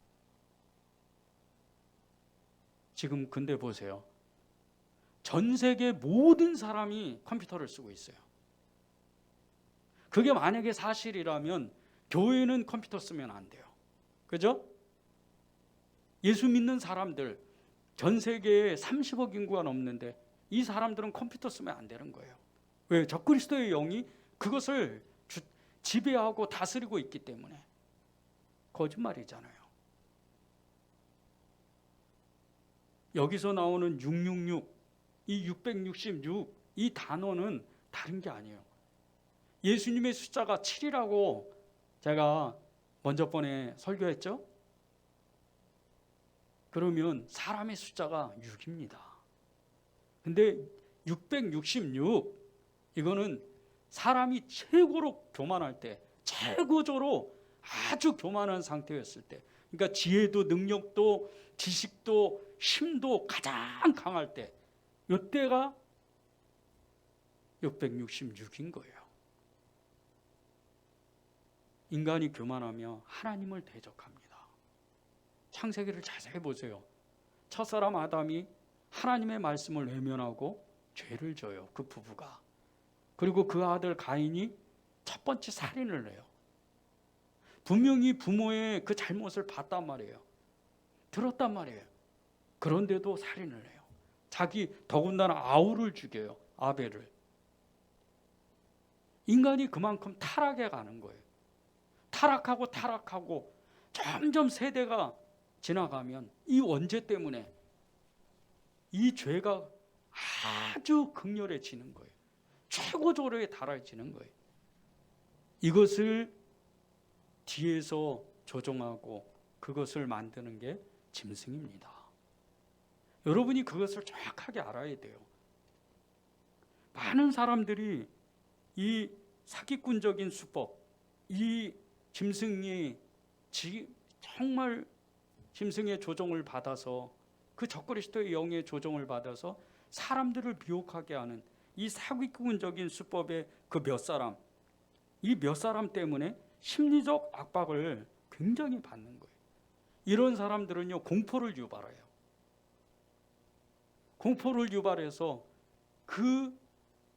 지금 근데 보세요. 전 세계 모든 사람이 컴퓨터를 쓰고 있어요. 그게 만약에 사실이라면 교회는 컴퓨터 쓰면 안 돼요. 그죠? 예수 믿는 사람들 전 세계에 30억 인구가 넘는데 이 사람들은 컴퓨터 쓰면 안 되는 거예요. 왜? 적그리스도의 영이 그것을 지배하고 다스리고 있기 때문에. 거짓말이잖아요. 여기서 나오는 666, 이 666, 이 단어는 다른 게 아니에요. 예수님의 숫자가 7이라고 제가 먼저 번에 설교했죠? 그러면 사람의 숫자가 6입니다. 근데 666, 이거는 사람이 최고로 교만할 때, 최고조로 아주 교만한 상태였을 때, 그러니까 지혜도 능력도 지식도 힘도 가장 강할 때, 이때가 666인 거예요. 인간이 교만하며 하나님을 대적합니다. 창세기를 자세히 보세요. 첫사람 아담이 하나님의 말씀을 외면하고 죄를 져요. 그 부부가. 그리고 그 아들 가인이 첫 번째 살인을 해요. 분명히 부모의 그 잘못을 봤단 말이에요. 들었단 말이에요. 그런데도 살인을 해요. 자기 더군다나 아우를 죽여요. 아벨을. 인간이 그만큼 타락해 가는 거예요. 타락하고 점점 세대가 지나가면 이 원죄 때문에 이 죄가 아주 극렬해지는 거예요. 최고조로에 달해지는 거예요. 이것을 뒤에서 조종하고 그것을 만드는 게 짐승입니다. 여러분이 그것을 정확하게 알아야 돼요. 많은 사람들이 이 사기꾼적인 수법, 이 짐승이 정말 짐승의 조종을 받아서 그 적그리스도의 영의 조종을 받아서 사람들을 미혹하게 하는 이 사기꾼적인 수법의 그 몇 사람, 이 몇 사람 때문에 심리적 압박을 굉장히 받는 거예요. 이런 사람들은요, 공포를 유발해요. 공포를 유발해서 그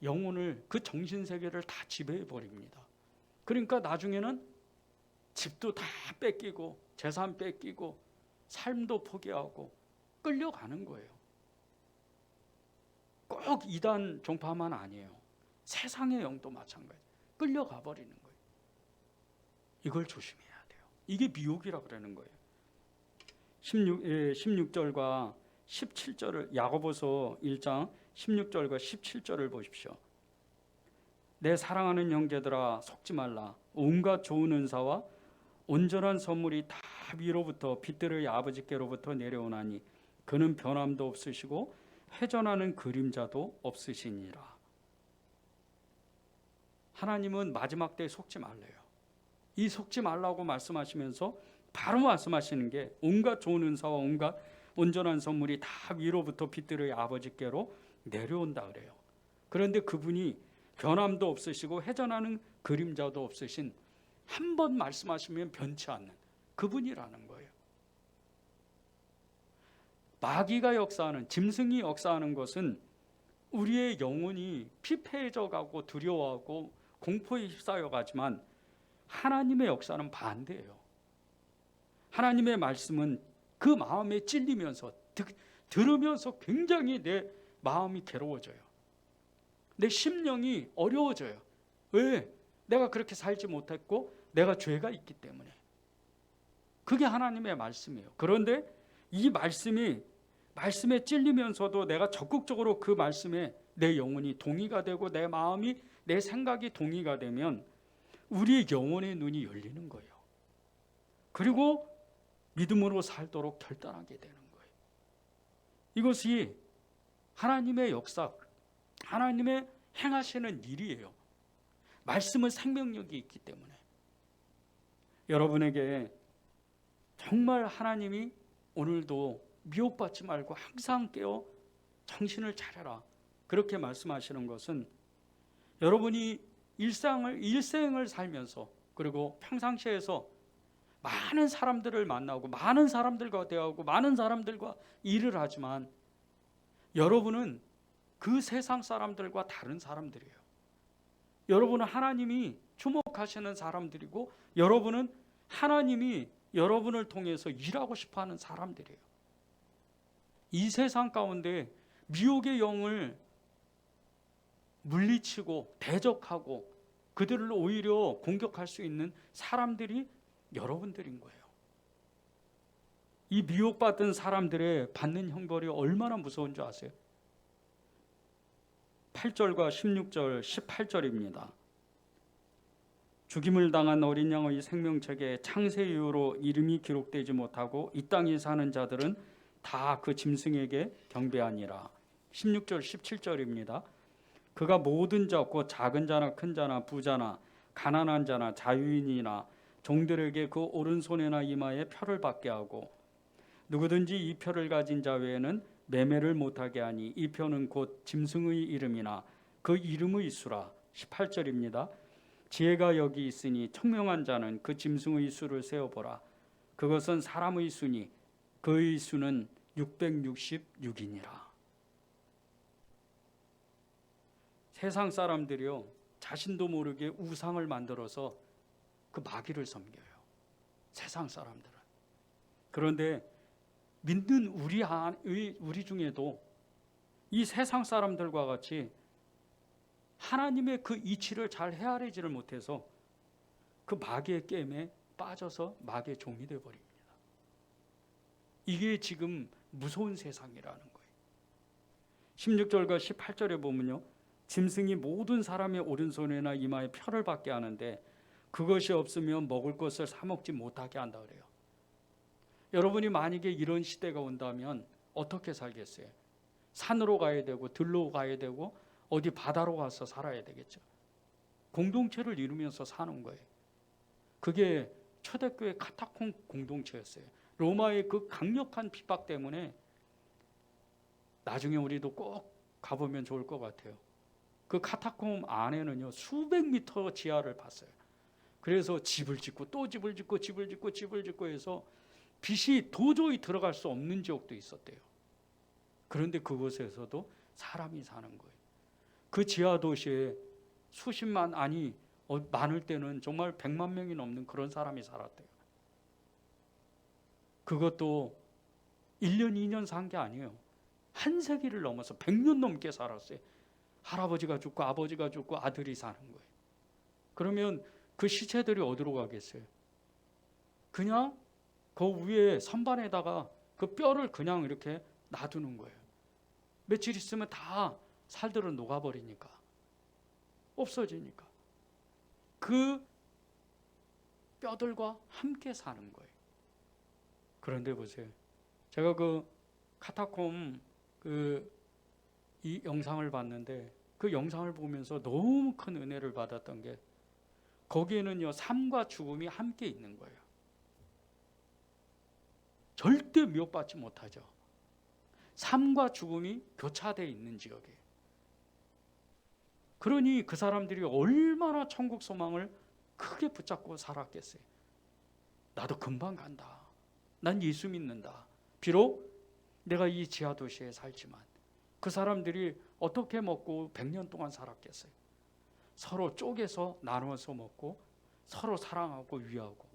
영혼을, 그 정신세계를 다 지배해 버립니다. 그러니까 나중에는 집도 다 뺏기고 재산 뺏기고 삶도 포기하고 끌려가는 거예요. 꼭 이단 종파만 아니에요. 세상의 영도 마찬가지. 끌려가 버리는 거예요. 이걸 조심해야 돼요. 이게 미혹이라 그러는 거예요. 16절과 17절을, 야고보서 1장 16절과 17절을 보십시오. 내 사랑하는 형제들아, 속지 말라. 온갖 좋은 은사와 온전한 선물이 다 위로부터 빛들의 아버지께로부터 내려오나니 그는 변함도 없으시고 회전하는 그림자도 없으시니라. 하나님은 마지막 때에 속지 말래요. 이 속지 말라고 말씀하시면서 바로 말씀하시는 게 온갖 좋은 은사와 온갖 온전한 선물이 다 위로부터 빛들의 아버지께로 내려온다 그래요. 그런데 그분이 변함도 없으시고 회전하는 그림자도 없으신, 한 번 말씀하시면 변치 않는 그분이라는 거예요. 마귀가 역사하는, 짐승이 역사하는 것은 우리의 영혼이 피폐해져 가고 두려워하고 공포에 휩싸여 가지만, 하나님의 역사는 반대예요. 하나님의 말씀은 그 마음에 찔리면서 들으면서 굉장히 내 마음이 괴로워져요. 내 심령이 어려워져요. 왜? 내가 그렇게 살지 못했고 내가 죄가 있기 때문에. 그게 하나님의 말씀이에요. 그런데 이 말씀에 찔리면서도 내가 적극적으로 그 말씀에 내 영혼이 동의가 되고 내 마음이, 내 생각이 동의가 되면 우리의 영혼의 눈이 열리는 거예요. 그리고 믿음으로 살도록 결단하게 되는 거예요. 이것이 하나님의 역사, 하나님의 행하시는 일이에요. 말씀은 생명력이 있기 때문에. 여러분에게 정말 하나님이 오늘도 미혹받지 말고 항상 깨어 정신을 차려라, 그렇게 말씀하시는 것은, 여러분이 일생을 살면서, 그리고 평상시에서 많은 사람들을 만나고 많은 사람들과 대화하고 많은 사람들과 일을 하지만, 여러분은 그 세상 사람들과 다른 사람들이에요. 여러분은 하나님이 주목하시는 사람들이고, 여러분은 하나님이 여러분을 통해서 일하고 싶어하는 사람들이에요. 이 세상 가운데 미혹의 영을 물리치고 대적하고 그들을 오히려 공격할 수 있는 사람들이 여러분들인 거예요. 이 미혹받은 사람들의 받는 형벌이 얼마나 무서운 줄 아세요? 8절과 16절, 18절입니다. 죽임을 당한 어린 양의 생명책에 창세 이후로 이름이 기록되지 못하고 이 땅에 사는 자들은 다 그 짐승에게 경배하니라. 16절, 17절입니다. 그가 모든 자, 곧 작은 자나 큰 자나 부자나 가난한 자나 자유인이나 종들에게 그 오른손에나 이마에 표를 받게 하고, 누구든지 이 표를 가진 자 외에는 매매를 못하게 하니, 이 표는 곧 짐승의 이름이나 그 이름의 수라. 18절입니다. 지혜가 여기 있으니 청명한 자는 그 짐승의 수를 세어보라. 그것은 사람의 수니 그의 수는 666이니라. 세상 사람들이요, 자신도 모르게 우상을 만들어서 그 마귀를 섬겨요. 세상 사람들은. 그런데 믿는 우리 중에도 이 세상 사람들과 같이 하나님의 그 이치를 잘 헤아리지를 못해서 그 마귀의 게임에 빠져서 마귀의 종이 되어버립니다. 이게 지금 무서운 세상이라는 거예요. 16절과 18절에 보면요, 짐승이 모든 사람의 오른손에나 이마에 표를 받게 하는데 그것이 없으면 먹을 것을 사 먹지 못하게 한다 그래요. 여러분이 만약에 이런 시대가 온다면 어떻게 살겠어요? 산으로 가야 되고 들로 가야 되고 어디 바다로 가서 살아야 되겠죠. 공동체를 이루면서 사는 거예요. 그게 초대교회 카타콤 공동체였어요. 로마의 그 강력한 핍박 때문에 나중에 우리도 꼭 가보면 좋을 것 같아요. 그 카타콤 안에는요, 수백 미터 지하를 봤어요. 그래서 집을 짓고 또 집을 짓고 집을 짓고 집을 짓고 해서 빛이 도저히 들어갈 수 없는 지역도 있었대요. 그런데 그곳에서도 사람이 사는 거예요. 그 지하 도시에 수십만, 아니 많을 때는 정말 100만 명이 넘는 그런 사람이 살았대요. 그것도 1년, 2년 산 게 아니에요. 한 세기를 넘어서 100년 넘게 살았어요. 할아버지가 죽고 아버지가 죽고 아들이 사는 거예요. 그러면 그 시체들이 어디로 가겠어요? 그냥 그 위에 선반에다가 그 뼈를 그냥 이렇게 놔두는 거예요. 며칠 있으면 다 살들은 녹아버리니까, 없어지니까. 그 뼈들과 함께 사는 거예요. 그런데 보세요. 제가 그 카타콤 이 영상을 봤는데, 그 영상을 보면서 너무 큰 은혜를 받았던 게, 거기에는요, 삶과 죽음이 함께 있는 거예요. 절대 미혹받지 못하죠. 삶과 죽음이 교차되어 있는 지역이에요. 그러니 그 사람들이 얼마나 천국 소망을 크게 붙잡고 살았겠어요. 나도 금방 간다. 난 예수 믿는다. 비록 내가 이 지하 도시에 살지만 그 사람들이 어떻게 먹고 100년 동안 살았겠어요. 서로 쪼개서 나눠서 먹고 서로 사랑하고 위하고.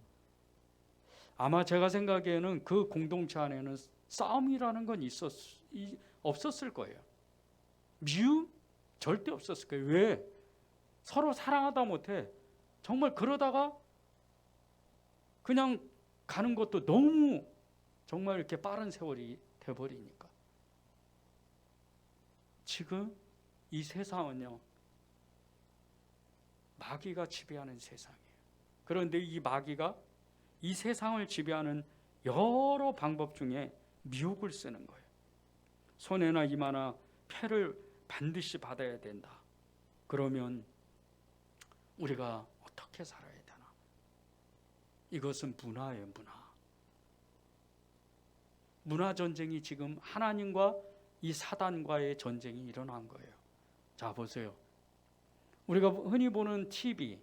아마 제가 생각에는 그 공동체 안에는 싸움이라는 건 없었을 거예요. 미움? 절대 없었을 거예요. 왜? 서로 사랑하다 못해 정말 그러다가 그냥 가는 것도 너무 정말 이렇게 빠른 세월이 돼버리니까. 지금 이 세상은요, 마귀가 지배하는 세상이에요. 그런데 이 마귀가 이 세상을 지배하는 여러 방법 중에 미혹을 쓰는 거예요. 손해나 이마나 패를 반드시 받아야 된다. 그러면 우리가 어떻게 살아야 되나? 이것은 문화예요, 문화. 문화 전쟁이 지금 하나님과 이 사단과의 전쟁이 일어난 거예요. 자, 보세요. 우리가 흔히 보는 TV,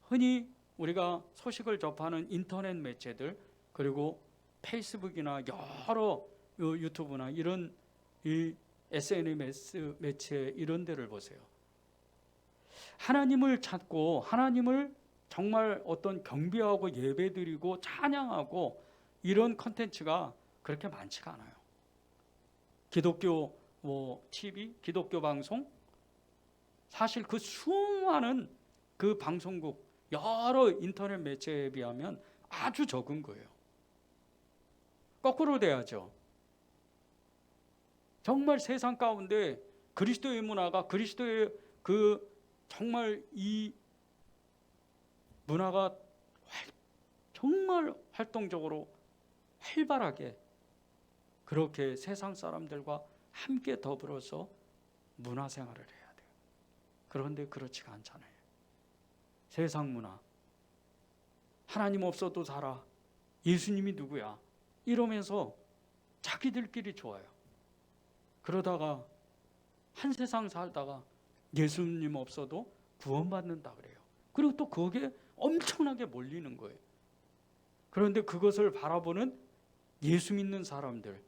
흔히 우리가 소식을 접하는 인터넷 매체들, 그리고 페이스북이나 여러 유튜브나 이런 이 SNS 매체 이런 데를 보세요. 하나님을 찾고 하나님을 정말 어떤 경배하고 예배드리고 찬양하고 이런 컨텐츠가 그렇게 많지가 않아요. 기독교 TV, 기독교 방송, 사실 그 수많은 그 방송국 여러 인터넷 매체에 비하면 아주 적은 거예요. 거꾸로 돼야죠. 정말 세상 가운데 그리스도의 문화가, 그리스도의 그 정말 이 문화가 정말 활동적으로 활발하게 그렇게 세상 사람들과 함께 더불어서 문화생활을 해야 돼요. 그런데 그렇지가 않잖아요. 세상 문화, 하나님 없어도 살아, 예수님이 누구야, 이러면서 자기들끼리 좋아요. 그러다가 한 세상 살다가 예수님 없어도 구원받는다 그래요. 그리고 또 거기에 엄청나게 몰리는 거예요. 그런데 그것을 바라보는 예수 믿는 사람들,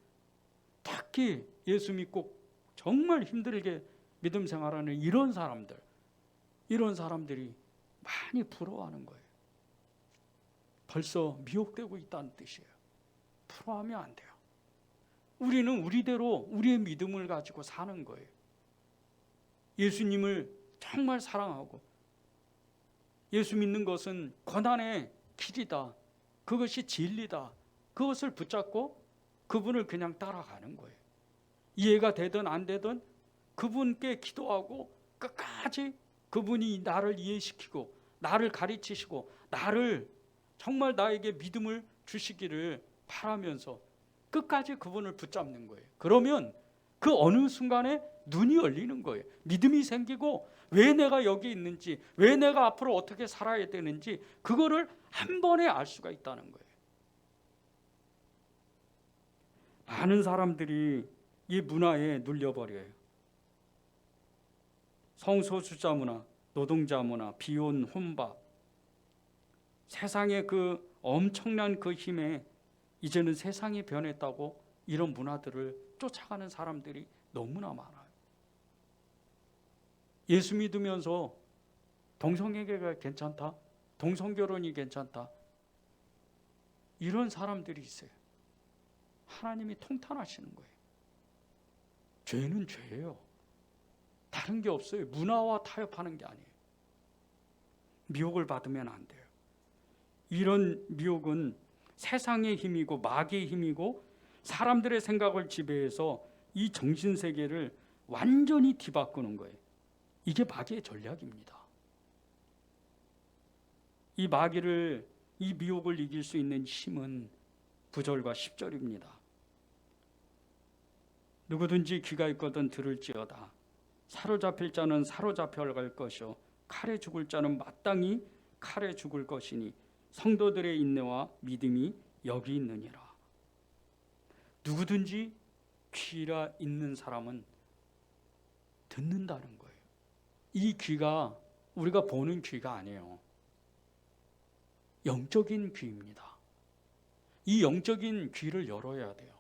특히 예수 믿고 정말 힘들게 믿음 생활하는 이런 사람들이 많이 부러워하는 거예요. 벌써 미혹되고 있다는 뜻이에요. 부러워하면 안 돼요. 우리는 우리대로 우리의 믿음을 가지고 사는 거예요. 예수님을 정말 사랑하고, 예수 믿는 것은 고난의 길이다, 그것이 진리다, 그것을 붙잡고 그분을 그냥 따라가는 거예요. 이해가 되든 안 되든 그분께 기도하고 끝까지 그분이 나를 이해시키고 나를 가르치시고 나를 정말 나에게 믿음을 주시기를 바라면서 끝까지 그분을 붙잡는 거예요. 그러면 그 어느 순간에 눈이 열리는 거예요. 믿음이 생기고 왜 내가 여기 있는지, 왜 내가 앞으로 어떻게 살아야 되는지 그거를 한 번에 알 수가 있다는 거예요. 많은 사람들이 이 문화에 눌려버려요. 성소수자 문화, 노동자 문화, 비혼, 혼밥, 세상의 그 엄청난 그 힘에 이제는 세상이 변했다고 이런 문화들을 쫓아가는 사람들이 너무나 많아요. 예수 믿으면서 동성애가 괜찮다, 동성결혼이 괜찮다, 이런 사람들이 있어요. 하나님이 통탄하시는 거예요. 죄는 죄예요. 다른 게 없어요. 문화와 타협하는 게 아니에요. 미혹을 받으면 안 돼요. 이런 미혹은 세상의 힘이고 마귀의 힘이고 사람들의 생각을 지배해서 이 정신세계를 완전히 뒤바꾸는 거예요. 이게 마귀의 전략입니다. 이 마귀를, 이 미혹을 이길 수 있는 힘은 9절과 10절입니다. 누구든지 귀가 있거든 들을지어다. 사로잡힐 자는 사로잡혀 갈 것이요 칼에 죽을 자는 마땅히 칼에 죽을 것이니 성도들의 인내와 믿음이 여기 있느니라. 누구든지 귀가 있는 사람은 듣는다는 거예요. 이 귀가 우리가 보는 귀가 아니에요. 영적인 귀입니다. 이 영적인 귀를 열어야 돼요.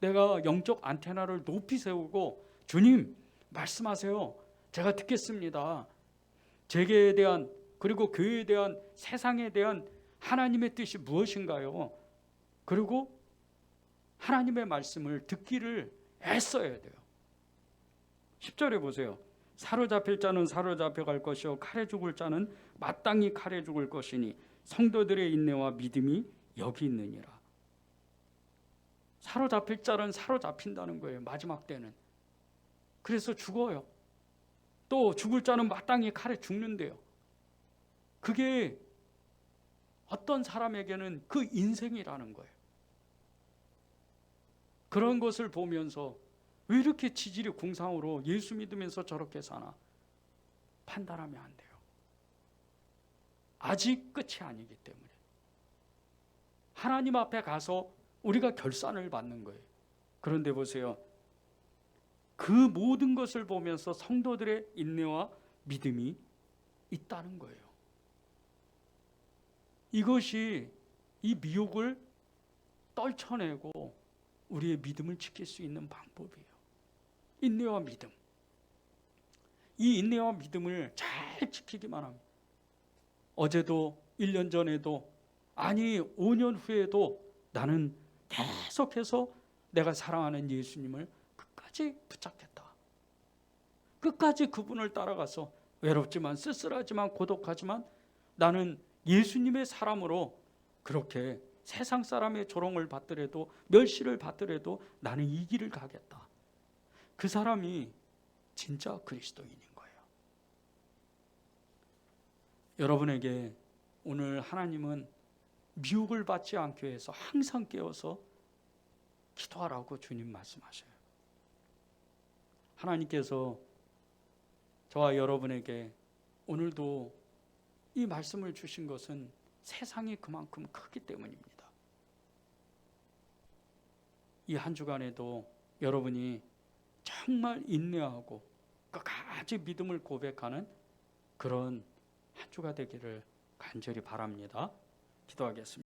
내가 영적 안테나를 높이 세우고 주님 말씀하세요. 제가 듣겠습니다. 재계에 대한 그리고 교회에 대한 세상에 대한 하나님의 뜻이 무엇인가요? 그리고 하나님의 말씀을 듣기를 애써야 돼요. 10절에 보세요. 사로잡힐 자는 사로잡혀갈 것이요 칼에 죽을 자는 마땅히 칼에 죽을 것이니 성도들의 인내와 믿음이 여기 있느니라. 사로잡힐 자는 사로잡힌다는 거예요. 마지막 때는. 그래서 죽어요. 또 죽을 자는 마땅히 칼에 죽는데요. 그게 어떤 사람에게는 그 인생이라는 거예요. 그런 것을 보면서 왜 이렇게 지질이 궁상으로 예수 믿으면서 저렇게 사나 판단하면 안 돼요. 아직 끝이 아니기 때문에 하나님 앞에 가서 우리가 결산을 받는 거예요. 그런데 보세요. 그 모든 것을 보면서 성도들의 인내와 믿음이 있다는 거예요. 이것이 이 미혹을 떨쳐내고 우리의 믿음을 지킬 수 있는 방법이에요. 인내와 믿음. 이 인내와 믿음을 잘 지키기만 하면 어제도 1년 전에도 아니 5년 후에도 나는 계속해서 내가 사랑하는 예수님을 끝까지 붙잡겠다. 끝까지 그분을 따라가서 외롭지만 쓸쓸하지만 고독하지만 나는 예수님의 사람으로 그렇게 세상 사람의 조롱을 받더라도 멸시를 받더라도 나는 이 길을 가겠다. 그 사람이 진짜 그리스도인인 거예요. 여러분에게 오늘 하나님은 미혹을 받지 않기 위해서 항상 깨어서 기도하라고 주님 말씀하셔요. 하나님께서 저와 여러분에게 오늘도 이 말씀을 주신 것은 세상이 그만큼 크기 때문입니다. 이 한 주간에도 여러분이 정말 인내하고 끝까지 믿음을 고백하는 그런 한 주가 되기를 간절히 바랍니다. 기도하겠습니다.